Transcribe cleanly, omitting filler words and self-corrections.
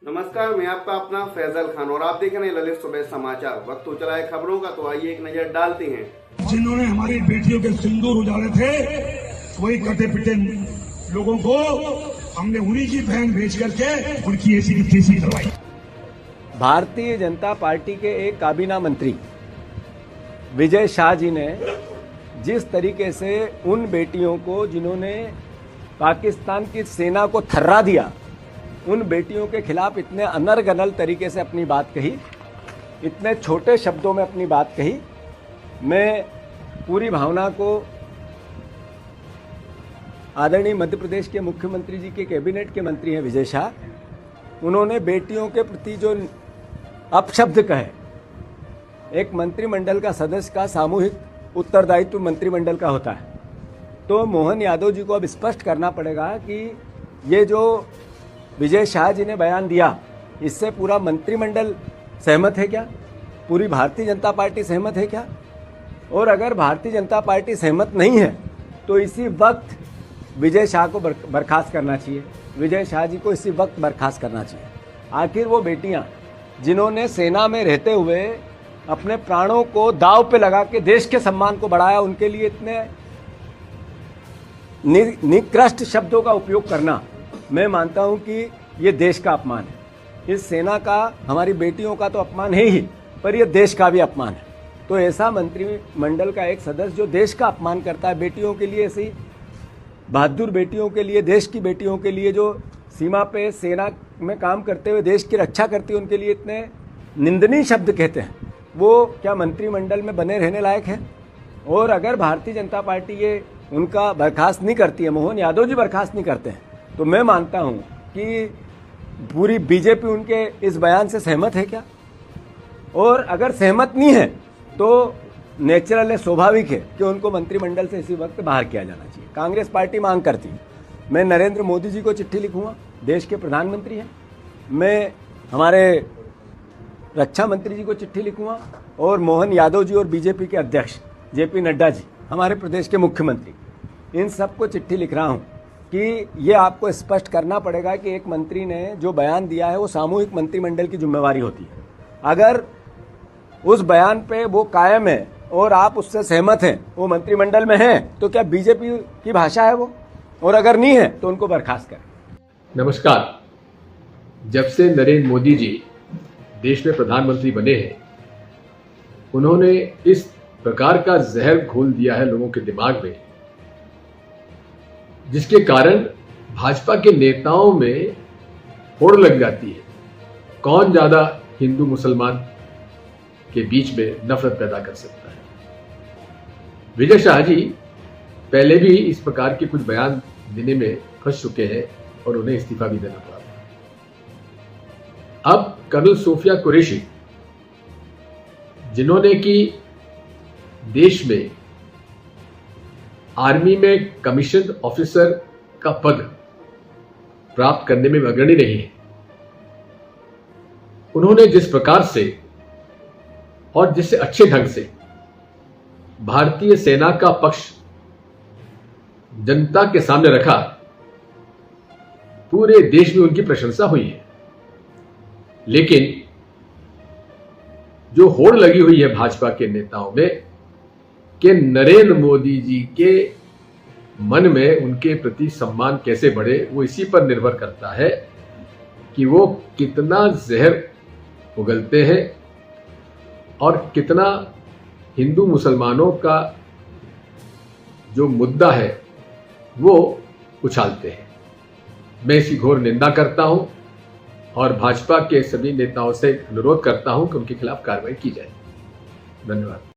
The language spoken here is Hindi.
नमस्कार, मैं आपका अपना फैजल खान और आप देख रहे हैं ललित सुबह समाचार। वक्त हो चला है खबरों का, तो आइए एक नजर डालते हैं। जिन्होंने हमारी बेटियों के सिंदूर उजाड़े थे, वही कटे पिटे लोगों को हमने उन्हीं की बहन भेज करके उनकी ऐसी की तैसी करवाई। भारतीय जनता पार्टी के एक काबीना मंत्री विजय शाह जी ने जिस तरीके से उन बेटियों को जिन्होंने पाकिस्तान की सेना को थर्रा दिया, उन बेटियों के खिलाफ इतने अनर्गल तरीके से अपनी बात कही, इतने छोटे शब्दों में अपनी बात कही। मैं पूरी भावना को आदरणीय मध्य प्रदेश के मुख्यमंत्री जी के कैबिनेट के मंत्री हैं विजय शाह, उन्होंने बेटियों के प्रति जो अपशब्द कहे, एक मंत्रिमंडल का सदस्य का सामूहिक उत्तरदायित्व मंत्रिमंडल का होता है, तो मोहन यादव जी को अब स्पष्ट करना पड़ेगा कि ये जो विजय शाह जी ने बयान दिया, इससे पूरा मंत्रिमंडल सहमत है क्या? पूरी भारतीय जनता पार्टी सहमत है क्या? और अगर भारतीय जनता पार्टी सहमत नहीं है तो इसी वक्त विजय शाह को बर्खास्त करना चाहिए। विजय शाह जी को इसी वक्त बर्खास्त करना चाहिए। आखिर वो बेटियां जिन्होंने सेना में रहते हुए अपने प्राणों को दांव पे लगा के देश के सम्मान को बढ़ाया, उनके लिए इतने निकृष्ट शब्दों का उपयोग करना, मैं मानता हूं कि ये देश का अपमान है। इस सेना का, हमारी बेटियों का तो अपमान है ही, पर यह देश का भी अपमान है। तो ऐसा मंत्रिमंडल का एक सदस्य जो देश का अपमान करता है, बेटियों के लिए, ऐसी बहादुर बेटियों के लिए, देश की बेटियों के लिए जो सीमा पे सेना में काम करते हुए देश की रक्षा करती है, उनके लिए इतने निंदनीय शब्द कहते हैं, वो क्या मंत्रिमंडल में बने रहने लायक है? और अगर भारतीय जनता पार्टी ये उनका बर्खास्त नहीं करती है, मोहन यादव जी बर्खास्त नहीं करते हैं, तो मैं मानता हूं कि पूरी बीजेपी उनके इस बयान से सहमत है क्या? और अगर सहमत नहीं है तो नेचुरल है, स्वाभाविक है कि उनको मंत्रिमंडल से इसी वक्त बाहर किया जाना चाहिए। कांग्रेस पार्टी मांग करती है, मैं नरेंद्र मोदी जी को चिट्ठी लिखूंगा, देश के प्रधानमंत्री हैं, मैं हमारे रक्षा मंत्री जी को चिट्ठी लिखूंगा, और मोहन यादव जी और बीजेपी के अध्यक्ष जेपी नड्डा जी, हमारे प्रदेश के मुख्यमंत्री, इन सबको चिट्ठी लिख रहा हूं कि ये आपको स्पष्ट करना पड़ेगा कि एक मंत्री ने जो बयान दिया है वो सामूहिक मंत्रिमंडल की जिम्मेवारी होती है। अगर उस बयान पे वो कायम है और आप उससे सहमत हैं, वो मंत्रिमंडल में हैं, तो क्या बीजेपी की भाषा है वो? और अगर नहीं है तो उनको बर्खास्त करें। नमस्कार। जब से नरेंद्र मोदी जी देश में प्रधानमंत्री बने हैं, उन्होंने इस प्रकार का जहर घोल दिया है लोगों के दिमाग में, जिसके कारण भाजपा के नेताओं में होड़ लग जाती है, कौन ज्यादा हिंदू मुसलमान के बीच में नफरत पैदा कर सकता है। विजय शाह जी पहले भी इस प्रकार के कुछ बयान देने में फंस चुके हैं और उन्हें इस्तीफा भी देना पड़ा। अब कर्नल सोफिया कुरैशी, जिन्होंने कि देश में आर्मी में कमीशन ऑफिसर का पद प्राप्त करने में अग्रणी रही है, उन्होंने जिस प्रकार से और जिससे अच्छे ढंग से भारतीय सेना का पक्ष जनता के सामने रखा, पूरे देश में उनकी प्रशंसा हुई है। लेकिन जो होड़ लगी हुई है भाजपा के नेताओं में कि नरेंद्र मोदी जी के मन में उनके प्रति सम्मान कैसे बढ़े, वो इसी पर निर्भर करता है कि वो कितना जहर उगलते हैं और कितना हिंदू मुसलमानों का जो मुद्दा है वो उछालते हैं। मैं इसकी घोर निंदा करता हूं और भाजपा के सभी नेताओं से अनुरोध करता हूं कि उनके खिलाफ कार्रवाई की जाए। धन्यवाद।